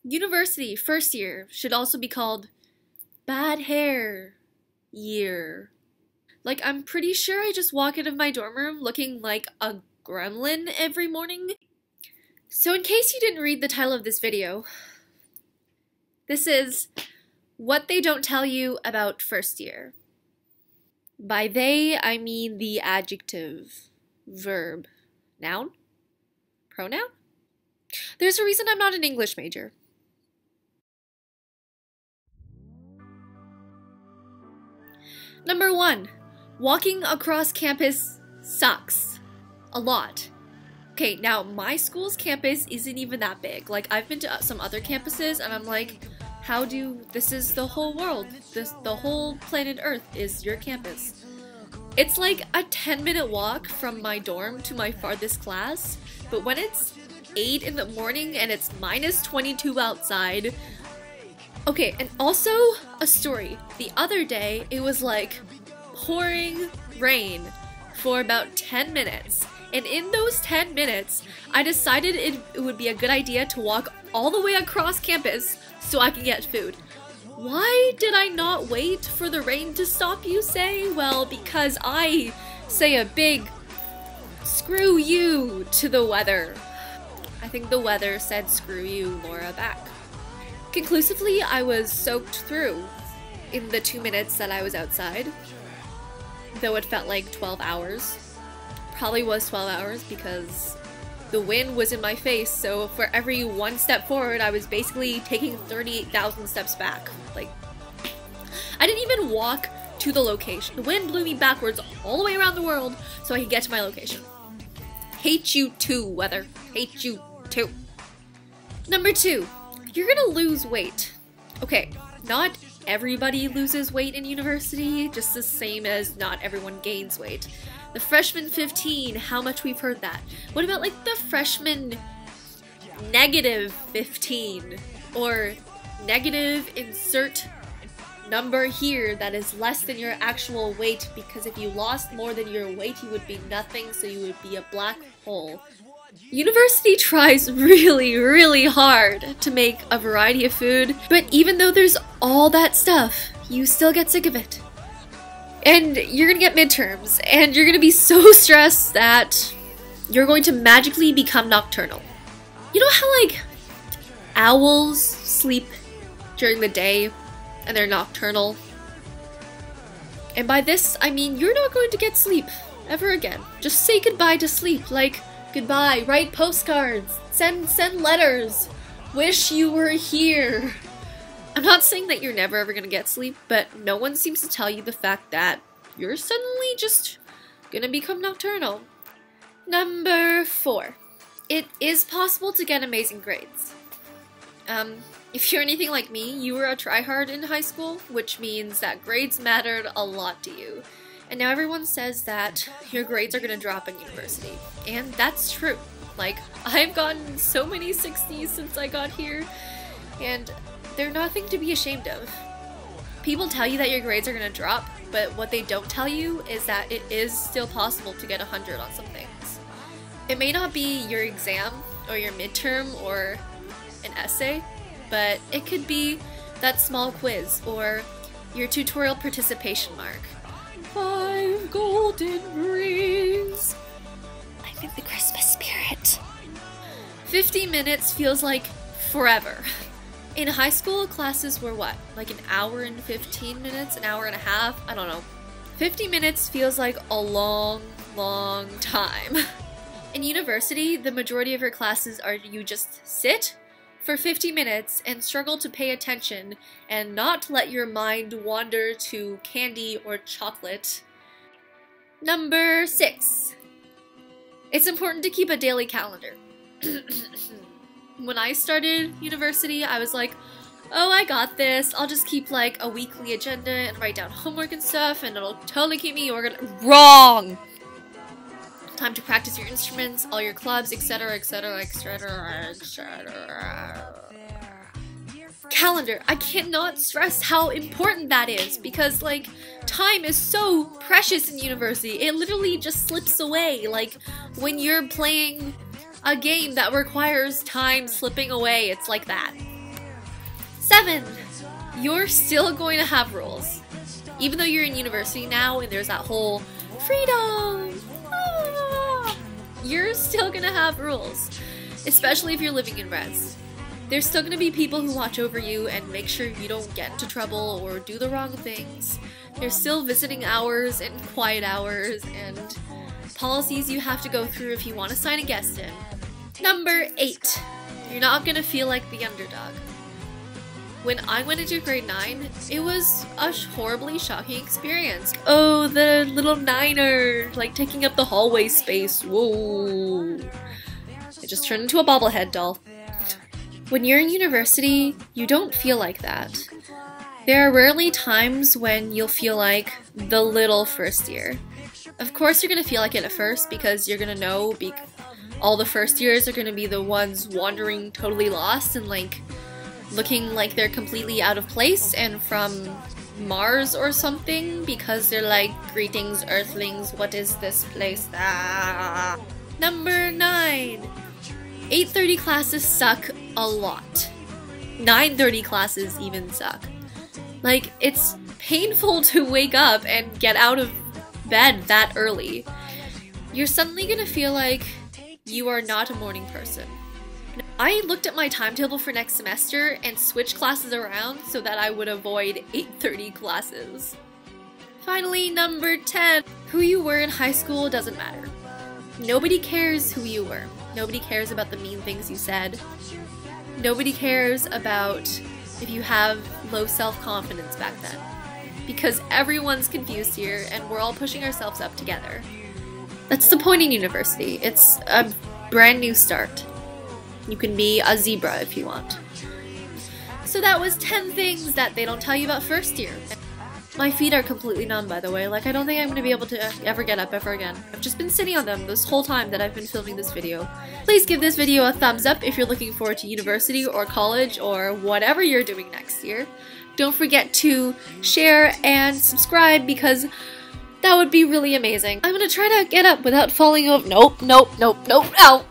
University, first year, should also be called bad hair year. Like, I'm pretty sure I just walk out of my dorm room looking like a gremlin every morning. So in case you didn't read the title of this video, this is What They Don't Tell You About First Year. By they, I mean the adjective, verb, noun, pronoun. There's a reason I'm not an English major. Number 1, walking across campus sucks. A lot. Okay, now my school's campus isn't even that big. Like, I've been to some other campuses and I'm like, this is the whole world. The whole planet Earth is your campus. It's like a 10-minute walk from my dorm to my farthest class, but when it's 8 in the morning and it's minus 22 outside. Okay, and also a story. The other day, it was like pouring rain for about 10 minutes. And in those 10 minutes, I decided it would be a good idea to walk all the way across campus so I can get food. Why did I not wait for the rain to stop, you say? Well, because I say a big screw you to the weather. I think the weather said screw you, Laura, back. Conclusively, I was soaked through in the 2 minutes that I was outside, though it felt like 12 hours. Probably was 12 hours because the wind was in my face, so for every 1 step forward, I was basically taking 38,000 steps back. Like, I didn't even walk to the location. The wind blew me backwards all the way around the world so I could get to my location. Hate you too, weather. Hate you too. Number 2. You're gonna lose weight. Okay, not everybody loses weight in university, just the same as not everyone gains weight. The freshman 15, how much we've heard that. What about like the freshman negative 15? Or negative insert number here that is less than your actual weight, because if you lost more than your weight, you would be nothing, so you would be a black hole. University tries really, really hard to make a variety of food, but even though there's all that stuff, you still get sick of it. And you're gonna get midterms, and you're gonna be so stressed that you're going to magically become nocturnal. You know how, like, owls sleep during the day, and they're nocturnal? And by this, I mean you're not going to get sleep ever again. Just say goodbye to sleep, like, goodbye, write postcards, send letters, wish you were here. I'm not saying that you're never ever gonna get sleep, but no one seems to tell you the fact that you're suddenly just gonna become nocturnal. Number 4. It is possible to get amazing grades. If you're anything like me, you were a tryhard in high school, which means that grades mattered a lot to you. And now everyone says that your grades are gonna drop in university. And that's true. Like, I've gotten so many 60s since I got here, and they're nothing to be ashamed of. People tell you that your grades are gonna drop, but what they don't tell you is that it is still possible to get 100 on some things. It may not be your exam, or your midterm, or an essay, but it could be that small quiz, or your tutorial participation mark. 5 golden rings. I'm in the Christmas spirit. 50 minutes feels like forever. In high school, classes were what? Like an hour and 15 minutes? An hour and a half? I don't know. 50 minutes feels like a long, long time. In university, the majority of your classes are you just sit for 50 minutes and struggle to pay attention and not let your mind wander to candy or chocolate. Number 6. It's important to keep a daily calendar. When I started university, I was like, oh, I got this. I'll just keep like a weekly agenda and write down homework and stuff, and it'll totally keep me organized. Wrong! Time to practice your instruments, all your clubs, etc., etc., etc., etc. Calendar. I cannot stress how important that is, because like time is so precious in university. It literally just slips away. Like when you're playing a game that requires time slipping away, it's like that. 7. You're still going to have rules. Even though you're in university now and there's that whole freedom, you're still gonna have rules. Especially if you're living in res. There's still gonna be people who watch over you and make sure you don't get into trouble or do the wrong things. There's still visiting hours and quiet hours and policies you have to go through if you want to sign a guest in. Number 8. You're not gonna feel like the underdog. When I went into grade 9, it was a horribly shocking experience. Oh, the little niner, like taking up the hallway space. Whoa. I just turned into a bobblehead doll. When you're in university, you don't feel like that. There are rarely times when you'll feel like the little first year. Of course you're gonna feel like it at first because you're gonna know all the first years are gonna be the ones wandering totally lost and like looking like they're completely out of place and from Mars or something because they're like, greetings earthlings, what is this place? Ah. Number 9. 8:30 classes suck a lot. 9:30 classes even suck. Like, it's painful to wake up and get out of bed that early. You're suddenly gonna feel like you are not a morning person. I looked at my timetable for next semester and switched classes around so that I would avoid 8:30 classes. Finally, number 10. Who you were in high school doesn't matter. Nobody cares who you were. Nobody cares about the mean things you said. Nobody cares about if you have low self-confidence back then. Because everyone's confused here and we're all pushing ourselves up together. That's the point in university. It's a brand new start. You can be a zebra if you want. So that was 10 things that they don't tell you about first year. My feet are completely numb, by the way. Like, I don't think I'm gonna be able to ever get up ever again. I've just been sitting on them this whole time that I've been filming this video. Please give this video a thumbs up if you're looking forward to university or college or whatever you're doing next year. Don't forget to share and subscribe because that would be really amazing. I'm gonna try to get up without falling over. Nope, nope, nope, nope, ow!